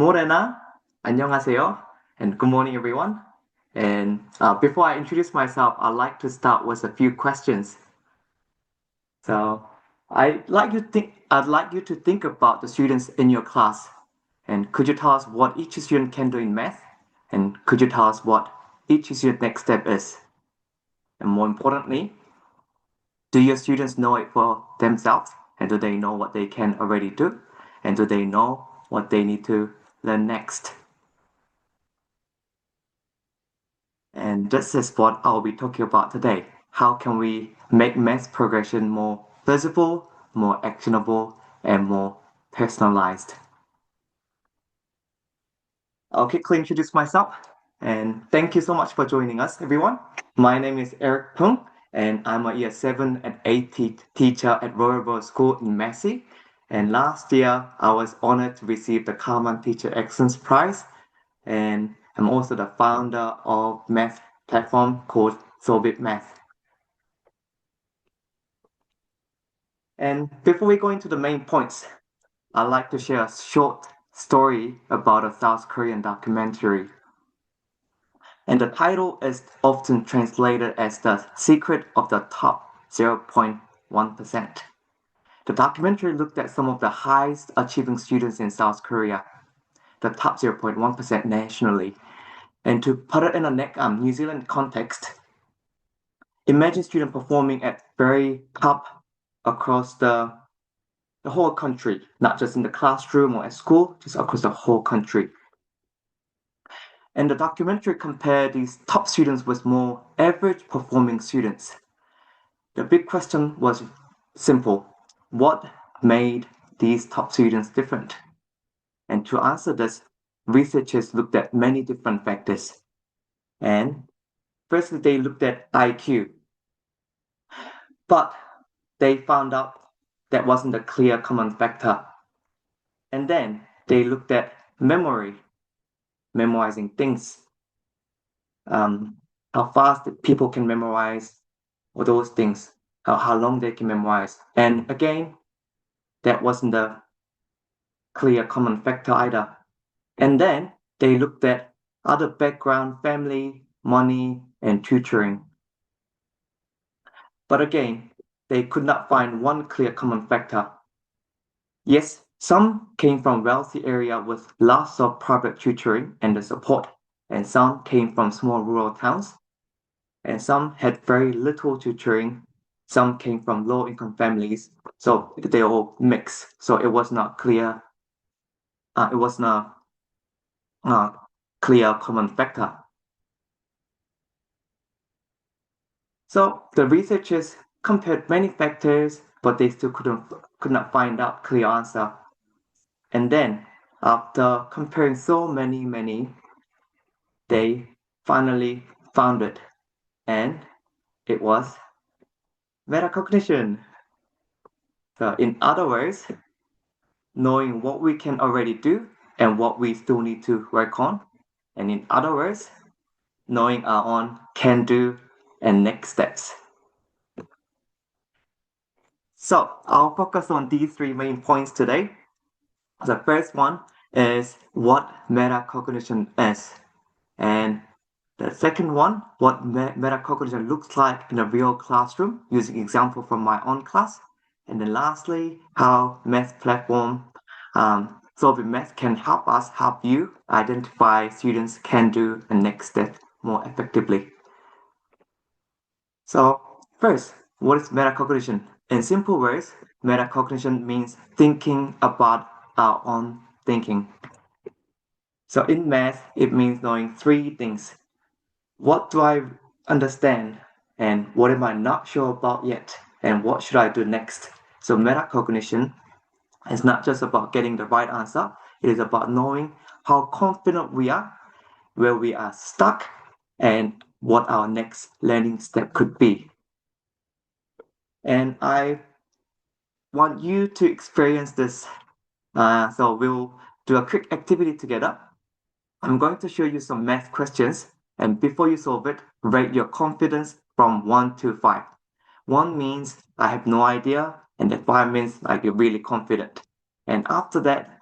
Morena, 안녕하세요, and good morning, everyone. And before I introduce myself, I'd like to start with a few questions. So, I'd like you to think about the students in your class, and could you tell us what each student can do in math, and could you tell us what each student's next step is? And more importantly, do your students know it for themselves, and do they know what they can already do, and do they know what they need to learn next? And this is what I'll be talking about today. How can we make math progression more visible, more actionable, and more personalized? I'll quickly introduce myself, and thank you so much for joining us, everyone. My name is Eric Poong, and I'm a Year 7 and 8 teacher at Royal School in Massey. And last year, I was honored to receive the Kalman Teacher Excellence Prize, and I'm also the founder of math platform called Solveitmaths. And before we go into the main points, I'd like to share a short story about a South Korean documentary. And the title is often translated as The Secret of the Top 0.1%. The documentary looked at some of the highest achieving students in South Korea, the top 0.1% nationally. And to put it in a New Zealand context, imagine students performing at very top across the whole country, not just in the classroom or at school, just across the whole country. And the documentary compared these top students with more average performing students. The big question was simple. What made these top students different? And to answer this, researchers looked at many different factors. And firstly, they looked at IQ. But they found out that wasn't a clear common factor. And then they looked at memory, memorizing things, how fast people can memorize all those things, how long they can memorize. And again, that wasn't a clear common factor either. And then they looked at other background, family, money, and tutoring. But again, they could not find one clear common factor. Yes, some came from wealthy area with lots of private tutoring and the support, and some came from small rural towns, and some had very little tutoring. Some came from low-income families, so they all mixed. So it was not clear. It was not clear common factor. So the researchers compared many factors, but they still could not find out clear answer. And then, after comparing so many, they finally found it, and it was metacognition. So in other words, knowing what we can already do and what we still need to work on. And in other words, knowing our own can do and next steps. So I'll focus on these three main points today. The first one is what metacognition is. And the second one, what metacognition looks like in a real classroom using example from my own class. And then lastly, how math platform Solveitmaths can help you identify students can do the next step more effectively. So first, what is metacognition? In simple words, metacognition means thinking about our own thinking. So in math, it means knowing three things. What do I understand? And what am I not sure about yet? And what should I do next? So metacognition is not just about getting the right answer. It is about knowing how confident we are, where we are stuck, and what our next learning step could be. And I want you to experience this. So we'll do a quick activity together. I'm going to show you some math questions, and before you solve it, rate your confidence from 1 to 5. 1 means I have no idea, and then 5 means like you're really confident. And after that,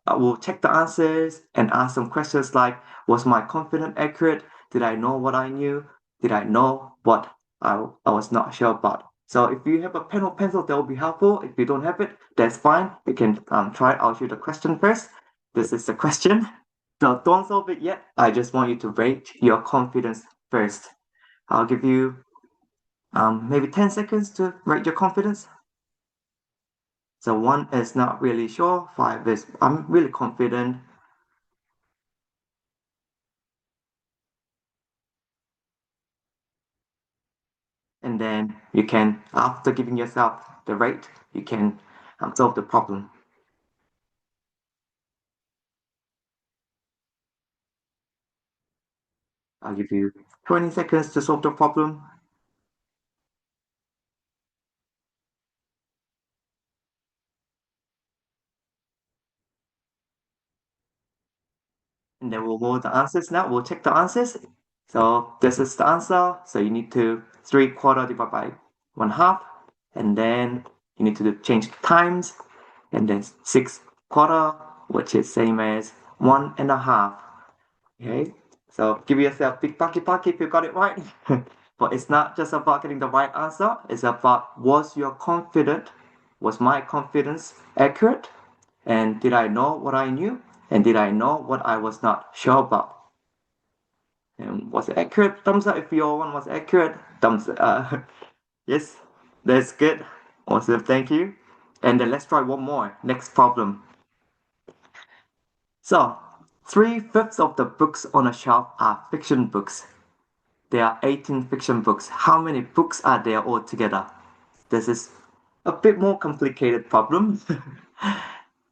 I will check the answers and ask some questions like, was my confidence accurate? Did I know what I knew? Did I know what I was not sure about? So if you have a pen or pencil, that will be helpful. If you don't have it, that's fine. You can try. I'll show you the question first. This is the question. So don't solve it yet. I just want you to rate your confidence first. I'll give you maybe 10 seconds to rate your confidence. So 1 is not really sure, 5 is I'm really confident. And then you can, after giving yourself the rate, you can solve the problem. I'll give you 20 seconds to solve the problem. And then we'll know the answers now. We'll check the answers. So this is the answer. So you need to 3/4 divided by 1/2. And then you need to change the times. And then 6/4, which is same as 1.5. Okay, so give yourself big bucky if you got it right. But it's not just about getting the right answer. It's about was my confidence accurate? And did I know what I knew? And did I know what I was not sure about? And was it accurate? Thumbs up if your one was accurate. Thumbs yes, that's good. Awesome, thank you. And then let's try one more. Next problem. So, 3/5 of the books on a shelf are fiction books. There are 18 fiction books. How many books are there altogether? This is a bit more complicated problem.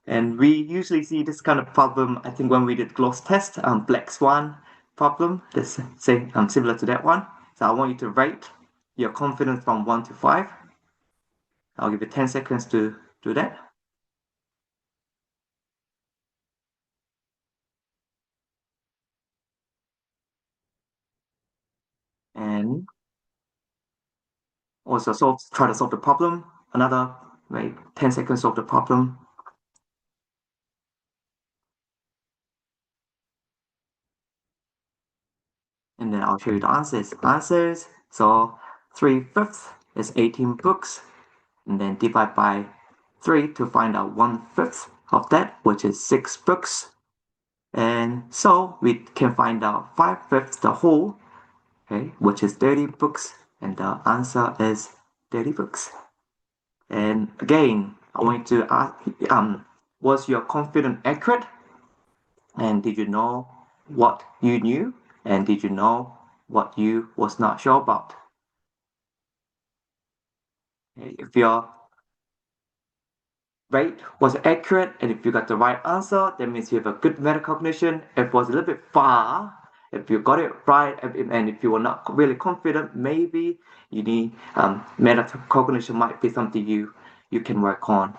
And we usually see this kind of problem, I think, when we did gloss test, Black Swan problem. This same, similar to that one. So I want you to rate your confidence from 1 to 5. I'll give you 10 seconds to do that. And also try to solve the problem. Another, like, 10 seconds solve the problem. And then I'll show you the answers. So 3/5 is 18 books, and then divide by 3 to find out 1/5 of that, which is 6 books. And so we can find out 5/5 the whole, okay, which is 30 books, and the answer is 30 books. And again, I want you to ask, was your confidence accurate? And did you know what you knew? And did you know what you was not sure about? If your rate was accurate and if you got the right answer, that means you have a good metacognition. If it was a little bit far, if you got it right, and if you were not really confident, maybe you need metacognition might be something you can work on.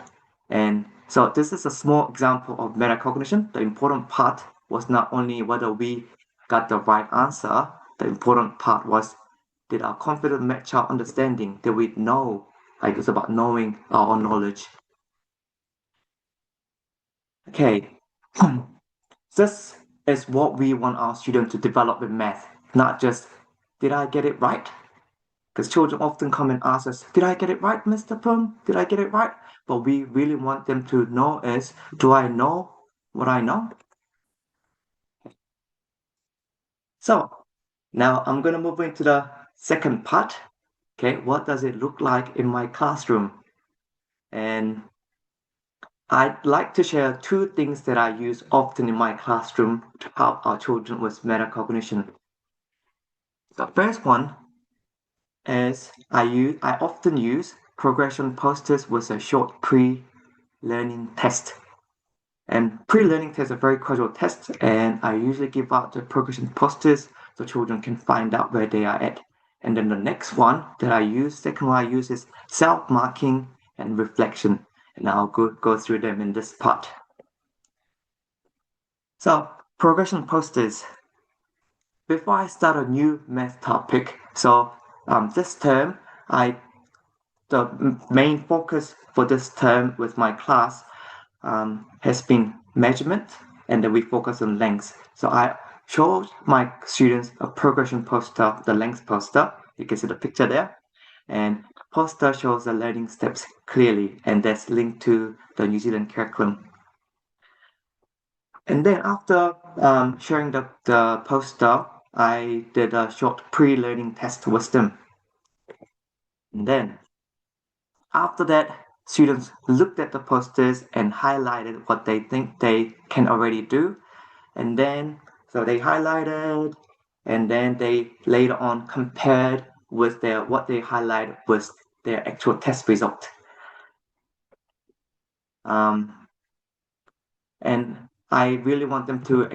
And so this is a small example of metacognition. The important part was not only whether we got the right answer, the important part was did our confidence match our understanding? Did we know? Like it's about knowing our own knowledge. Okay, this is what we want our students to develop with math, not just did I get it right? Because children often come and ask us, did I get it right, Mr. Poong? Did I get it right? But we really want them to know is, do I know what I know? So now I'm going to move into the second part. Okay, what does it look like in my classroom? And I'd like to share two things that I use often in my classroom to help our children with metacognition. The first one is I often use progression posters with a short pre-learning test. And pre-learning tests are very casual tests, and I usually give out the progression posters so children can find out where they are at. And then the next one that I use, second one I use is self-marking and reflection. And I'll go through them in this part. So, progression posters. Before I start a new math topic, so this term, the main focus for this term with my class has been measurement, and then we focus on length. So I showed my students a progression poster, the length poster. You can see the picture there. And poster shows the learning steps clearly, and that's linked to the New Zealand curriculum. And then after sharing the poster, I did a short pre-learning test with them. And then after that, students looked at the posters and highlighted what they think they can already do. And then, so they highlighted, and then they later on compared with what they highlighted with their actual test result. And I really want them to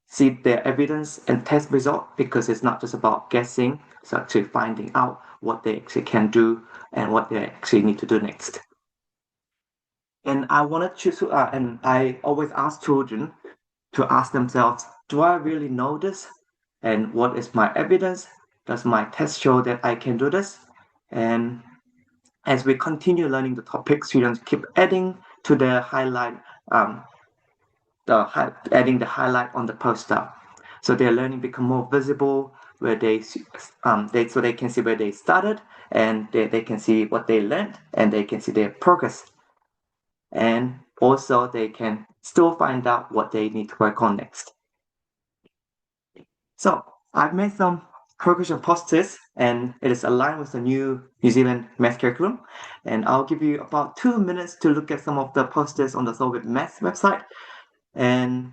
see their evidence and test result, because it's not just about guessing, it's actually finding out what they actually can do and what they actually need to do next. And I wanted to, and I always ask children to ask themselves, do I really know this? And what is my evidence? Does my test show that I can do this? And as we continue learning the topic, students keep adding to their highlight, adding the highlight on the poster. So their learning become more visible, where so they can see where they started, and they can see what they learned, and they can see their progress. And also they can still find out what they need to work on next. So I've made some progression posters, and it is aligned with the new New Zealand math curriculum. And I'll give you about 2 minutes to look at some of the posters on the Solveitmaths website. And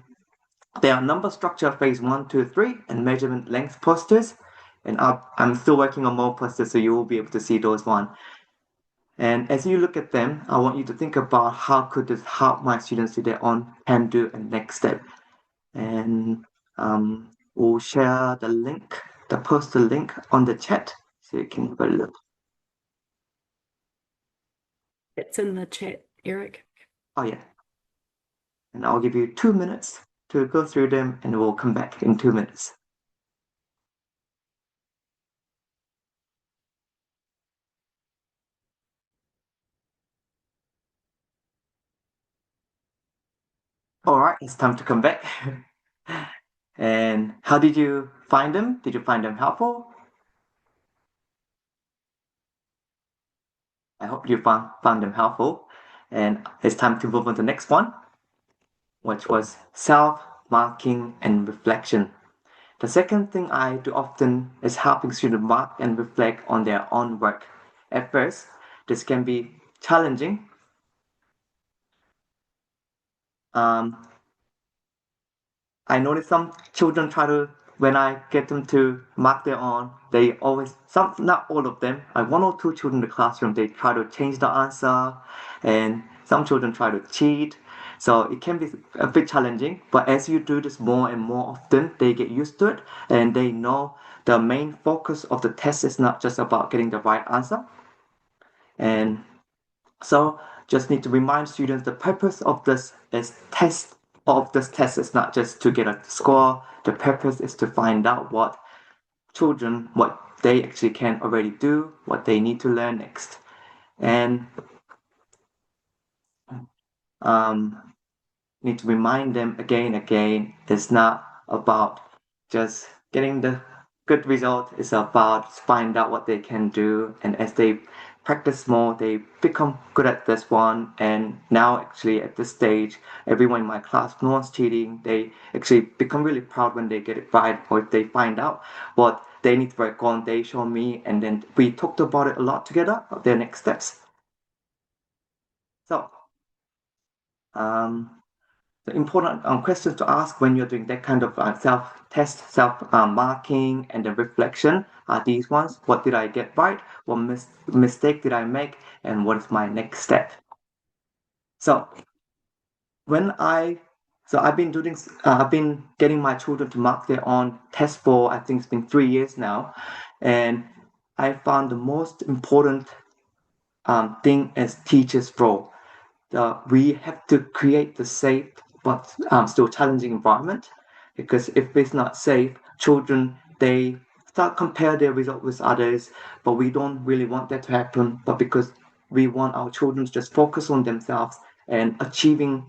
there are number structure phase 1, 2, 3, and measurement length posters. And I'm still working on more posters, so you will be able to see those one. And as you look at them, I want you to think about how could this help my students do their own can do and next step. And we'll share the link, the poster link on the chat, so you can have a look. It's in the chat, Eric. Oh yeah. And I'll give you 2 minutes to go through them, and we'll come back in 2 minutes. All right, it's time to come back. And how did you find them? Did you find them helpful? I hope you found them helpful. And it's time to move on to the next one, which was self-marking and reflection. The second thing I do often is helping students mark and reflect on their own work. At first, this can be challenging. I notice some children try to, when I get them to mark their own, they always, not all of them, like 1 or 2 children in the classroom, they try to change the answer, and some children try to cheat. So it can be a bit challenging, but as you do this more and more often, they get used to it, and they know the main focus of the test is not just about getting the right answer. And so just need to remind students the purpose of this test is not just to get a score. The purpose is to find out what they actually can already do, what they need to learn next. And need to remind them again and again, it's not about just getting the good result. It's about find out what they can do, and as they practice more, they become good at this one. And now actually at this stage, everyone in my class, no one's cheating. They actually become really proud when they get it right, or if they find out what they need to work on, they show me, and then we talked about it a lot together of their next steps. So the important questions to ask when you're doing that kind of self-test, self-marking, and the reflection are these ones. What did I get right? What mistake did I make? And what is my next step? So I've been getting my children to mark their own test for, I think it's been 3 years now. And I found the most important thing as teachers' role. We have to create the safe but still challenging environment, because if it's not safe, children, they start compare their result with others, but we don't really want that to happen. But because we want our children to just focus on themselves and achieving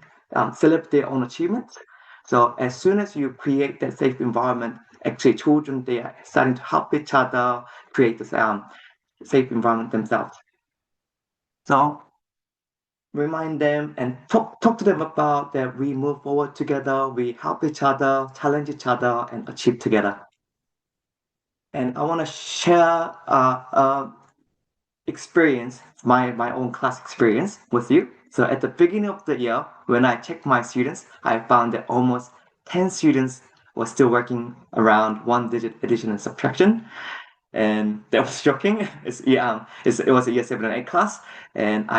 celebrate their own achievements. So as soon as you create that safe environment, actually children, they are starting to help each other create this safe environment themselves. So remind them and talk to them about that we move forward together, we help each other, challenge each other, and achieve together. And I want to share experience, my own class experience with you. So at the beginning of the year, when I checked my students, I found that almost 10 students were still working around one-digit addition and subtraction. And that was shocking. It was a year 7 and 8 class, and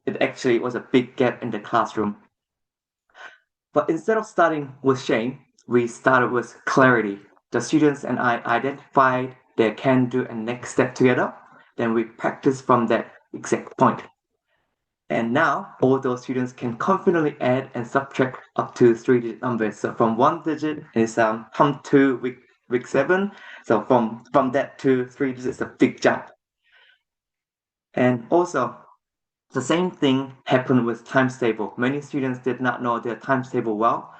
it actually was a big gap in the classroom. But instead of starting with shame, we started with clarity. The students and I identified their can do and next step together. Then we practiced from that exact point. And now all those students can confidently add and subtract up to 3-digit numbers. So from one digit is come to week 7. So from that to 3 digits is a big jump. And also the same thing happened with times table. Many students did not know their times table well,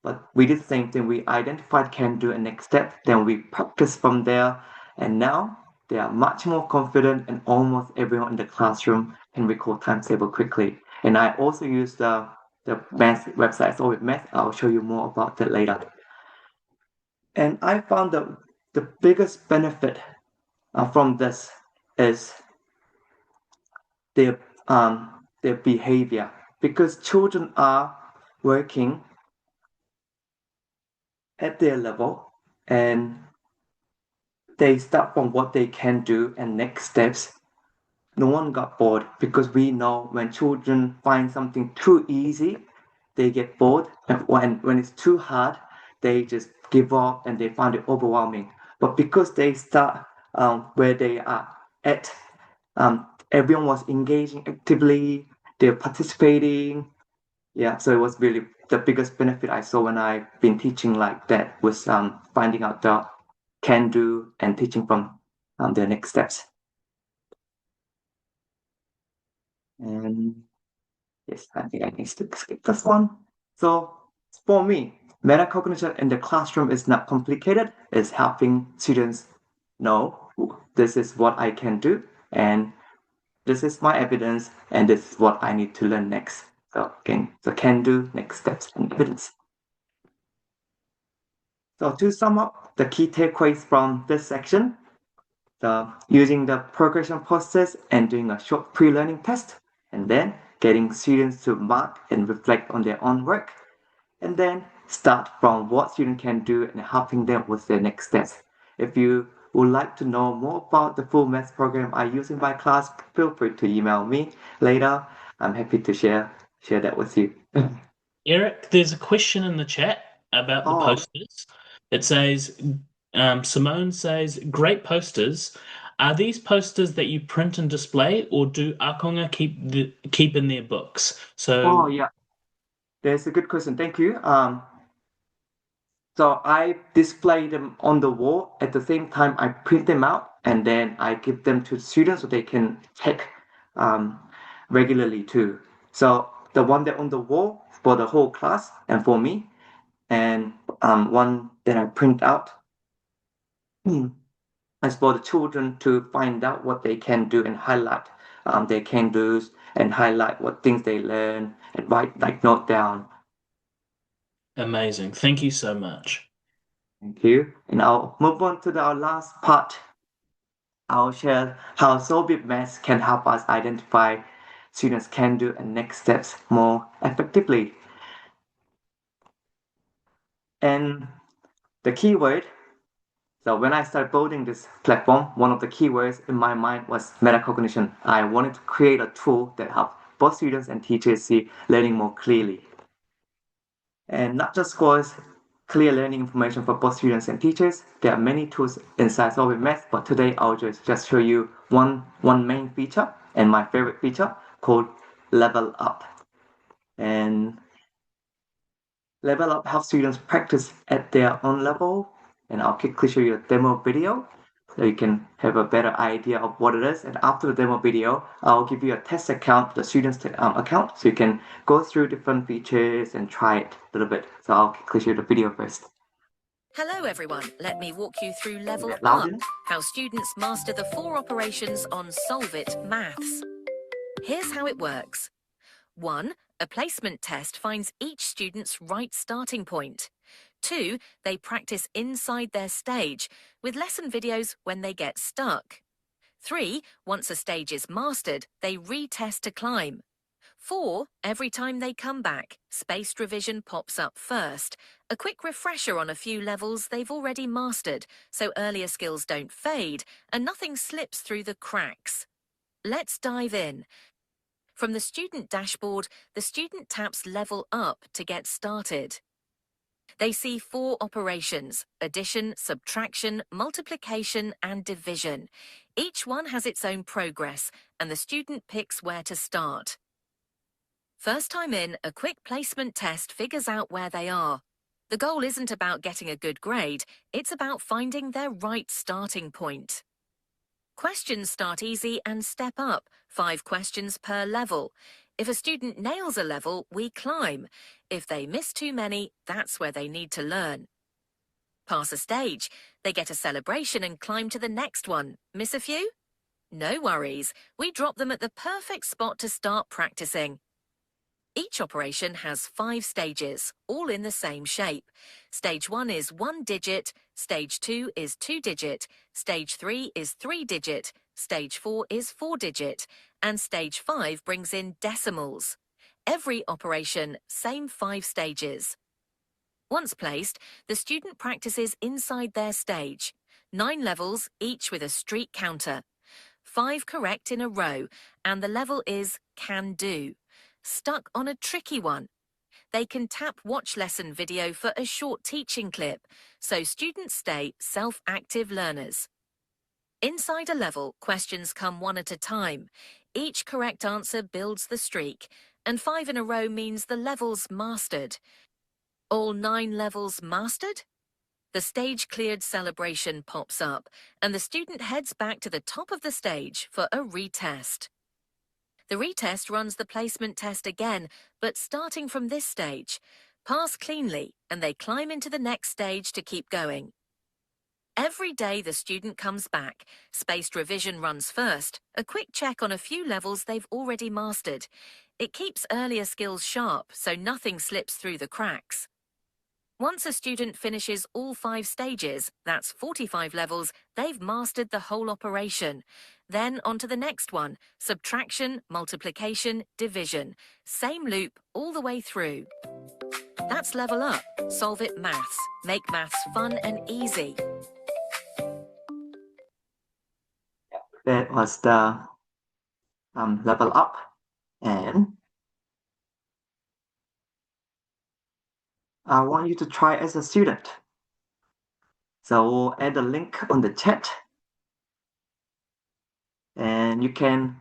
but we did the same thing. We identified can do and next step, then we practiced from there, and now they are much more confident, and almost everyone in the classroom can recall times table quickly. And I also use the math website, Solveitmaths. I'll show you more about that later. And I found that the biggest benefit from this is their their behavior, because children are working at their level, and they start from what they can do and next steps. No one got bored, because we know when children find something too easy, they get bored. And when it's too hard, they just give up and they find it overwhelming. But because they start where they are at, everyone was engaging actively, they're participating. Yeah, so it was really the biggest benefit I saw when I've been teaching like that, was finding out the can do and teaching from their next steps. And yes, I think I need to skip this one. So for me, metacognition in the classroom is not complicated. It's helping students know this is what I can do, and this is my evidence, and this is what I need to learn next. So again, the can do, next steps, and evidence. So to sum up the key takeaways from this section, using the progression process and doing a short pre-learning test, and then getting students to mark and reflect on their own work, and then start from what students can do and helping them with their next steps. If you would like to know more about the full maths program I use in my class, feel free to email me later. I'm happy to share that with you. Eric, there's a question in the chat about the Oh, posters. It says, Simone says, great posters. Are these posters that you print and display, or do Akonga keep in their books? oh So yeah, that's a good question. Thank you. So I display them on the wall. At the same time, I print them out and then I give them to students so they can check um, regularly too. So the one that on the wall for the whole class and for me, and one that I print out is for the children to find out what they can do and highlight their can do's and highlight what things they learn and write like note down. amazing. Thank you so much. Thank you. And I'll move on to our last part. I'll share how Solveitmaths can help us identify students can do and next steps more effectively. And the keyword, so when I started building this platform, one of the keywords in my mind was metacognition. I wanted to create a tool that helps both students and teachers see learning more clearly. And not just scores clear learning information for both students and teachers. There are many tools inside Solveitmaths, but today I'll just show you one main feature and my favorite feature called Level Up. And Level Up helps students practice at their own level. And I'll quickly show you a demo video. so you can have a better idea of what it is. And after the demo video, I'll give you a test account, the student's account, so you can go through different features and try it a little bit. So I'll click share the video first. Hello everyone, let me walk you through Level Get loud Up, in. how students master the 4 operations on Solveitmaths. Here's how it works. 1. A placement test finds each student's right starting point. 2. They practice inside their stage, with lesson videos when they get stuck. 3. Once a stage is mastered, they retest to climb. 4. Every time they come back, spaced revision pops up first. A quick refresher on a few levels they've already mastered, so earlier skills don't fade and nothing slips through the cracks. Let's dive in. From the student dashboard, the student taps Level Up to get started. They see 4 operations: addition, subtraction, multiplication, and division. Each one has its own progress, and the student picks where to start. First time in, a quick placement test figures out where they are. The goal isn't about getting a good grade, it's about finding their right starting point. Questions start easy and step up, 5 questions per level. If a student nails a level, we climb. If they miss too many, that's where they need to learn. Pass a stage, they get a celebration and climb to the next one. Miss a few? No worries, we drop them at the perfect spot to start practicing. Each operation has 5 stages, all in the same shape. Stage 1 is 1 digit, Stage 2 is 2 digit, Stage 3 is 3 digit, Stage 4 is 4 digit, and Stage 5 brings in decimals. Every operation, same 5 stages. Once placed, the student practices inside their stage. 9 levels, each with a streak counter. 5 correct in a row, and the level is Can Do. Stuck on a tricky one. They can tap Watch Lesson video for a short teaching clip, so students stay self-active learners. Inside a level, questions come one at a time. Each correct answer builds the streak, and 5 in a row means the level's mastered. All 9 levels mastered? The stage cleared celebration pops up, and the student heads back to the top of the stage for a retest. The retest runs the placement test again, but starting from this stage. Pass cleanly, and they climb into the next stage to keep going. Every day the student comes back. Spaced revision runs first, a quick check on a few levels they've already mastered. It keeps earlier skills sharp, so nothing slips through the cracks. Once a student finishes all 5 stages, that's 45 levels, they've mastered the whole operation. Then on to the next one, subtraction, multiplication, division. Same loop all the way through. That's Level Up. Solveitmaths. Make maths fun and easy. That was the Level Up, and I want you to try as a student. So we'll add a link on the chat, and you can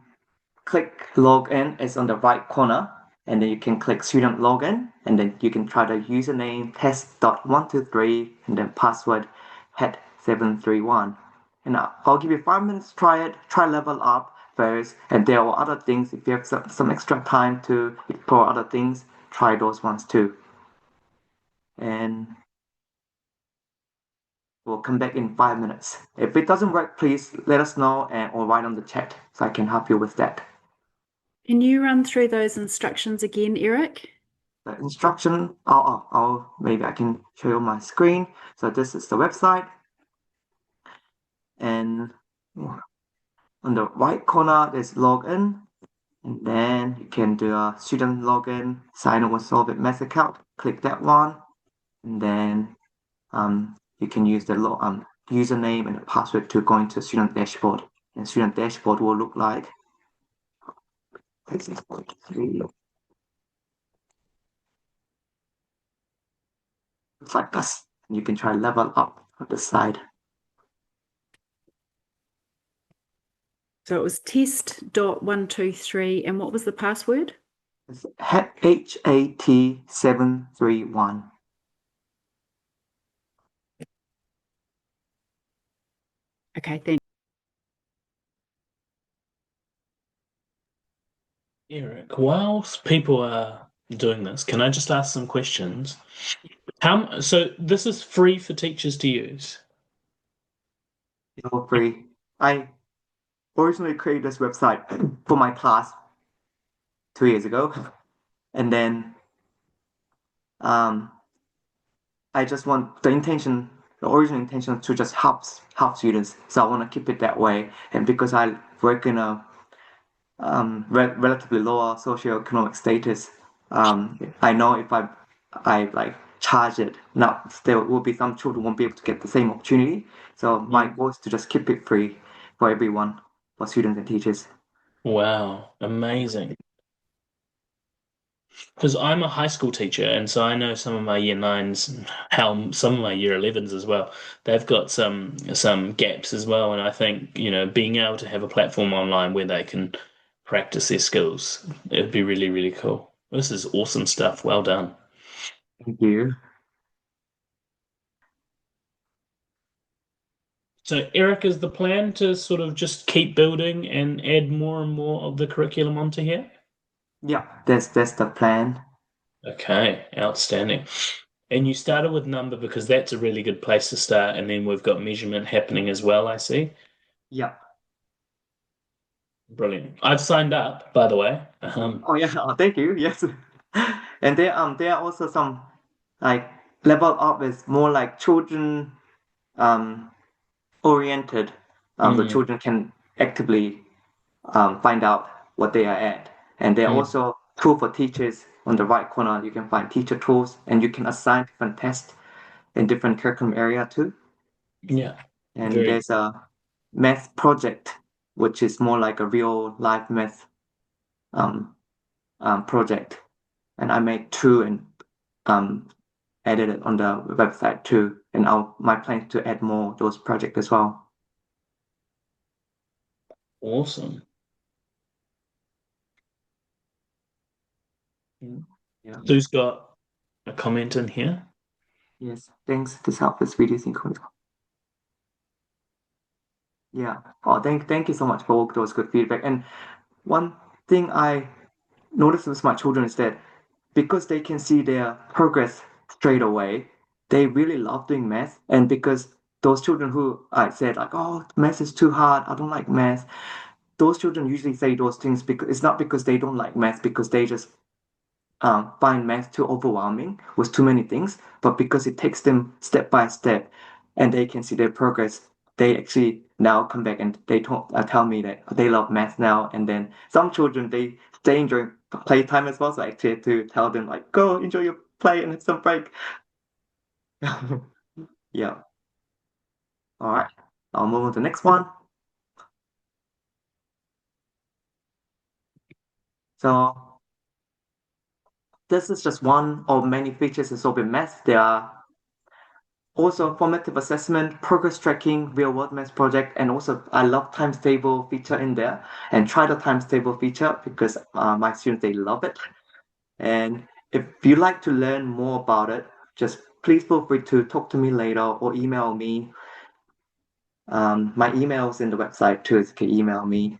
click login. It's on the right corner, and then you can click student login, and then you can try the username test.123 and then password het731. And I'll give you 5 minutes to try it. Try Level Up first, and there are other things. If you have some extra time to explore other things, try those ones too. And we'll come back in 5 minutes. If it doesn't work, please let us know or write on the chat so I can help you with that. Can you run through those instructions again, Eric? The instruction, maybe I can show you my screen. So this is the website. And on the right corner, there's login. And then you can do a student login, sign up with Solveitmaths account. Click that one. And then you can use the username and the password to go into student dashboard. And student dashboard will look like it's like this. You can try Level Up on the side. So it was test.123, and what was the password? It's HAT731. Okay, thank Eric, whilst people are doing this, can I just ask some questions? So this is free for teachers to use? It's all free. I originally created this website for my class 2 years ago, and then um, I just want the original intention to just help students. So I want to keep it that way. And because I work in a relatively lower socioeconomic status, I know if I like charge it, now there will be some children won't be able to get the same opportunity. So my goal is to just keep it free for everyone, for students and teachers. Wow, amazing. Because I'm a high school teacher, and so I know some of my year nines, how some of my year 11s as well. They've got some gaps as well, and I think, being able to have a platform online where they can practice their skills, it would be really, really cool. This is awesome stuff. Well done. Thank you. So, Eric, is the plan to sort of just keep building and add more and more of the curriculum onto here? Yeah, that's the plan. Okay, outstanding. And you started with number because that's a really good place to start, and then we've got measurement happening as well, I see. Yeah. Brilliant. I've signed up, by the way. Oh yeah. Thank you. Yes. And there are also some like level up is more like children um oriented. The mm, children can actively find out what they are at. And there are mm, also tools for teachers on the right corner. You can find teacher tools and you can assign different tests in different curriculum area too. yeah, And very. there's a math project, which is more like a real life math um, project. And I made two and um, added it on the website too. And my plan is to add more of those projects as well. Awesome. Mm. Yeah. Sue's got a comment in here. Yes. Thanks. This helps with reducing code. Yeah. Oh, thank you so much for all those good feedback. And one thing I noticed with my children is that because they can see their progress straight away, they really love doing math. And because those children who I said like, oh, math is too hard, I don't like math, those children usually say those things because it's not because they don't like math, because they just find math too overwhelming with too many things, but because it takes them step by step and they can see their progress, they actually now come back and they tell me that they love math now. And then some children, they stay during playtime as well. So I actually had to tell them, like, go enjoy your play and have some break. Yeah. All right. I'll move on to the next one. So this is just one of many features in Solveitmaths Math. There are also formative assessment, progress tracking, real world math project, and also I love times table feature in there. And try the times table feature because my students, they love it. And if you like to learn more about it, just please feel free to talk to me later or email me. My email is in the website too, so you can email me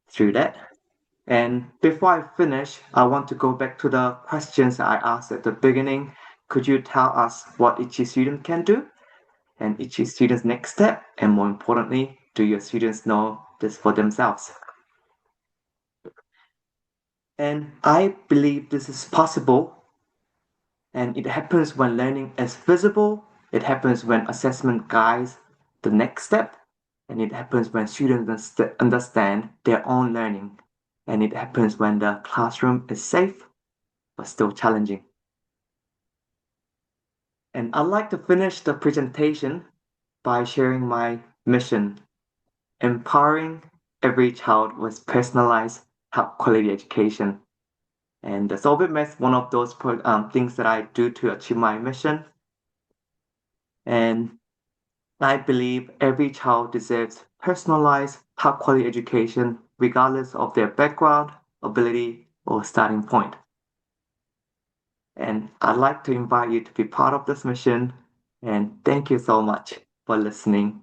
through that. And before I finish, I want to go back to the questions I asked at the beginning. Could you tell us what each student can do and each student's next step? And more importantly, do your students know this for themselves? And I believe this is possible, and it happens when learning is visible, it happens when assessment guides the next step, and it happens when students understand their own learning, and it happens when the classroom is safe but still challenging. And I'd like to finish the presentation by sharing my mission: empowering every child with personalized, top quality education. And the Solveitmaths is one of those things that I do to achieve my mission. And I believe every child deserves personalized, top quality education, regardless of their background, ability, or starting point. And I'd like to invite you to be part of this mission. And thank you so much for listening.